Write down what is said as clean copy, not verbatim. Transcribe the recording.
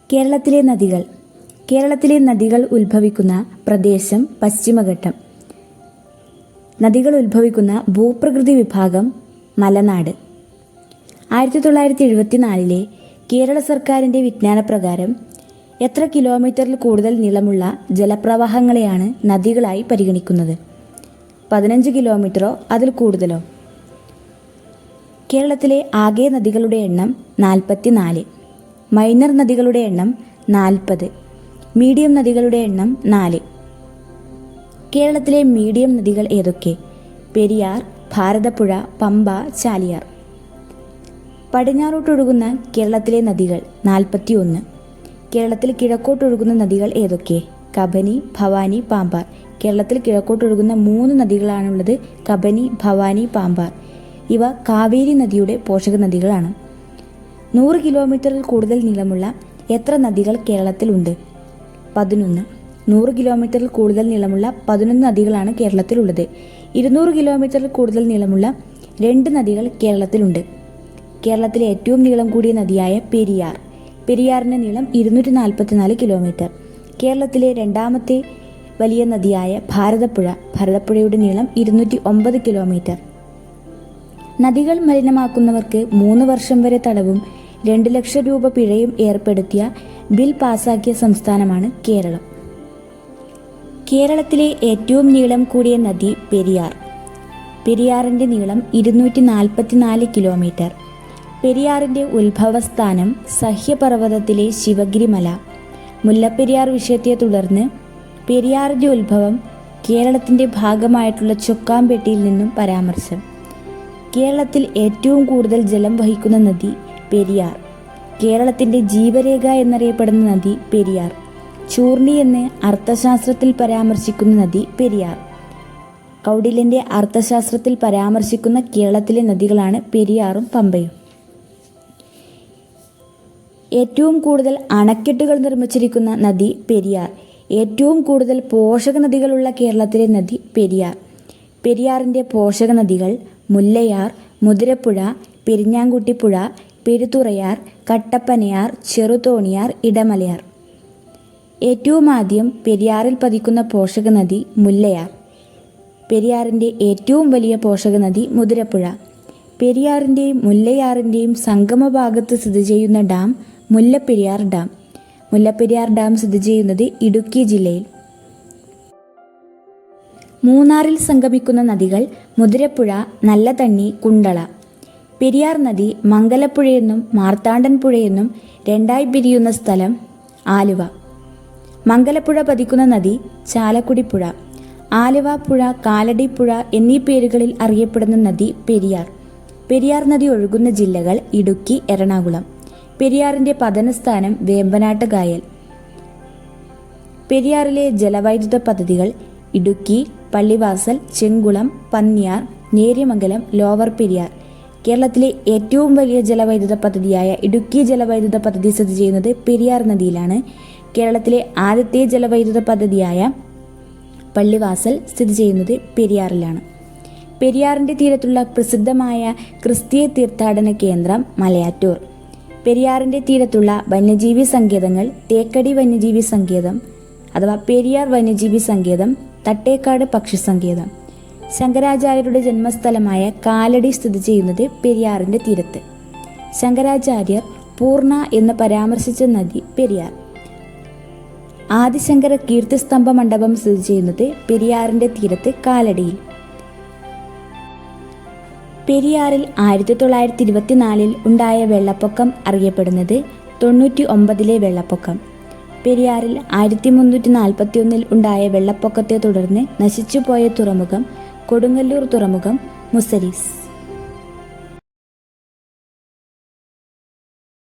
കേരളത്തിലെ നദികൾ. കേരളത്തിലെ നദികൾ ഉത്ഭവിക്കുന്ന പ്രദേശം പശ്ചിമഘട്ടം. നദികൾ ഉത്ഭവിക്കുന്ന ഭൂപ്രകൃതി വിഭാഗം മലനാട്. 1974 കേരള സർക്കാരിൻ്റെ വിജ്ഞാനപ്രകാരം എത്ര കിലോമീറ്ററിൽ കൂടുതൽ നീളമുള്ള ജലപ്രവാഹങ്ങളെയാണ് നദികളായി പരിഗണിക്കുന്നത്? 15 കിലോമീറ്ററോ അതിൽ കൂടുതലോ? കേരളത്തിലെ ആകെ നദികളുടെ എണ്ണം 44. മൈനർ നദികളുടെ എണ്ണം 40. മീഡിയം നദികളുടെ എണ്ണം 4. കേരളത്തിലെ മീഡിയം നദികൾ ഏതൊക്കെ? പെരിയാർ, ഭാരതപ്പുഴ, പമ്പ, ചാലിയാർ. പടിഞ്ഞാറോട്ടൊഴുകുന്ന കേരളത്തിലെ നദികൾ 41. കേരളത്തിൽ കിഴക്കോട്ടൊഴുകുന്ന നദികൾ ഏതൊക്കെ? കബനി, ഭവാനി, പാമ്പാർ. കേരളത്തിൽ കിഴക്കോട്ടൊഴുകുന്ന 3 നദികളാണുള്ളത്: കബനി, ഭവാനി, പാമ്പാർ. ഇവ കാവേരി നദിയുടെ പോഷക നദികളാണ്. 100 കിലോമീറ്ററിൽ കൂടുതൽ നീളമുള്ള എത്ര നദികൾ കേരളത്തിലുണ്ട്? 11. 100 കിലോമീറ്ററിൽ കൂടുതൽ നീളമുള്ള 11 നദികളാണ് കേരളത്തിലുള്ളത്. 200 കിലോമീറ്ററിൽ കൂടുതൽ നീളമുള്ള 2 നദികൾ കേരളത്തിലുണ്ട്. കേരളത്തിലെ ഏറ്റവും നീളം കൂടിയ നദിയായ പെരിയാർ. പെരിയാറിൻ്റെ നീളം 244 കിലോമീറ്റർ. കേരളത്തിലെ രണ്ടാമത്തെ വലിയ നദിയായ ഭാരതപ്പുഴ. ഭാരതപ്പുഴയുടെ നീളം 209 കിലോമീറ്റർ. നദികൾ മലിനമാക്കുന്നവർക്ക് 3 വർഷം വരെ തടവും 2 ലക്ഷം രൂപ പിഴയും ഏർപ്പെടുത്തിയ ബിൽ പാസാക്കിയ സംസ്ഥാനമാണ് കേരളം. കേരളത്തിലെ ഏറ്റവും നീളം കൂടിയ നദി പെരിയാർ. പെരിയാറിൻ്റെ നീളം 244 കിലോമീറ്റർ. പെരിയാറിൻ്റെ ഉത്ഭവസ്ഥാനം സഹ്യപർവ്വതത്തിലെ ശിവഗിരിമല. മുല്ലപ്പെരിയാർ വിഷയത്തെ തുടർന്ന് പെരിയാറിൻ്റെ ഉത്ഭവം കേരളത്തിൻ്റെ ഭാഗമായിട്ടുള്ള ചൊക്കാമ്പെട്ടിയിൽ നിന്നും പരാമർശം. കേരളത്തിൽ ഏറ്റവും കൂടുതൽ ജലം വഹിക്കുന്ന നദി പെരിയാർ. കേരളത്തിൻ്റെ ജീവരേഖ എന്നറിയപ്പെടുന്ന നദി പെരിയാർ. ചൂർണി എന്ന് അർത്ഥശാസ്ത്രത്തിൽ പരാമർശിക്കുന്ന നദി പെരിയാർ. കൗടില്യൻ്റെ അർത്ഥശാസ്ത്രത്തിൽ പരാമർശിക്കുന്ന കേരളത്തിലെ നദികളാണ് പെരിയാറും പമ്പയും. ഏറ്റവും കൂടുതൽ അണക്കെട്ടുകൾ നിർമ്മിച്ചിരിക്കുന്ന നദി പെരിയാർ. ഏറ്റവും കൂടുതൽ പോഷക നദികളുള്ള കേരളത്തിലെ നദി പെരിയാർ. പെരിയാറിൻ്റെ പോഷക നദികൾ മുല്ലയാർ, മുതിരപ്പുഴ, പെരിഞ്ഞാങ്കുട്ടിപ്പുഴ, പെരുതുറയാർ, കട്ടപ്പനയാർ, ചെറുതോണിയാർ, ഇടമലയാർ. ഏറ്റവും ആദ്യം പെരിയാറിൽ പതിക്കുന്ന പോഷക നദി മുല്ലയാർ. പെരിയാറിൻ്റെ ഏറ്റവും വലിയ പോഷക നദി മുതിരപ്പുഴ. പെരിയാറിൻ്റെയും മുല്ലയാറിൻ്റെയും സംഗമഭാഗത്ത് സ്ഥിതി ചെയ്യുന്ന dam Mullaperiyar dam. Mullaperiyar dam സ്ഥിതി ചെയ്യുന്നത് ഇടുക്കി ജില്ലയിൽ. മൂന്നാറിൽ സംഗമിക്കുന്ന നദികൾ മുതിരപ്പുഴ, നല്ലതണ്ണി, കുണ്ടള. പെരിയാർ നദി മംഗലപ്പുഴയെന്നും മാർത്താണ്ഡൻ പുഴയെന്നും രണ്ടായി പിരിയുന്ന സ്ഥലം ആലുവ. മംഗലപ്പുഴ പതിക്കുന്ന നദി ചാലക്കുടിപ്പുഴ. ആലുവ പുഴ, കാലടിപ്പുഴ എന്നീ പേരുകളിൽ അറിയപ്പെടുന്ന നദി പെരിയാർ. പെരിയാർ നദി ഒഴുകുന്ന ജില്ലകൾ ഇടുക്കി, എറണാകുളം. പെരിയാറിൻ്റെ പതനസ്ഥാനം വേമ്പനാട്ട് കായൽ. പെരിയാറിലെ ജലവൈദ്യുത പദ്ധതികൾ ഇടുക്കി, പള്ളിവാസൽ, ചെങ്കുളം, പന്നിയാർ, നേര്യമംഗലം, ലോവർ പെരിയാർ. കേരളത്തിലെ ഏറ്റവും വലിയ ജലവൈദ്യുത പദ്ധതിയായ ഇടുക്കി ജലവൈദ്യുത പദ്ധതി സ്ഥിതി ചെയ്യുന്നത് പെരിയാർ നദിയിലാണ്. കേരളത്തിലെ ആദ്യത്തെ ജലവൈദ്യുത പദ്ധതിയായ പള്ളിവാസൽ സ്ഥിതി ചെയ്യുന്നത് പെരിയാറിലാണ്. പെരിയാറിൻ്റെ തീരത്തുള്ള പ്രസിദ്ധമായ ക്രിസ്തീയ തീർത്ഥാടന കേന്ദ്രം മലയാറ്റൂർ. പെരിയാറിൻ്റെ തീരത്തുള്ള വന്യജീവി സങ്കേതങ്ങൾ തേക്കടി വന്യജീവി സങ്കേതം അഥവാ പെരിയാർ വന്യജീവി സങ്കേതം, തട്ടേക്കാട് പക്ഷി സങ്കേതം. ശങ്കരാചാര്യരുടെ ജന്മസ്ഥലമായ കാലടി സ്ഥിതി ചെയ്യുന്നത് പെരിയാറിൻ്റെ തീരത്ത്. ശങ്കരാചാര്യർ പൂർണ്ണ എന്ന് പരാമർശിച്ച നദി പെരിയാർ. ആദിശങ്കര കീർത്തിസ്തംഭ മണ്ഡപം സ്ഥിതി ചെയ്യുന്നത് പെരിയാറിൻ്റെ തീരത്ത് കാലടിയിൽ. പെരിയാറിൽ 1924 ഉണ്ടായ വെള്ളപ്പൊക്കം അറിയപ്പെടുന്നത് 99 വെള്ളപ്പൊക്കം. പെരിയാറിൽ 1341 ഉണ്ടായ വെള്ളപ്പൊക്കത്തെ തുടർന്ന് നശിച്ചുപോയ തുറമുഖം കൊടുങ്ങല്ലൂർ തുറമുഖം, മുസരീസ്.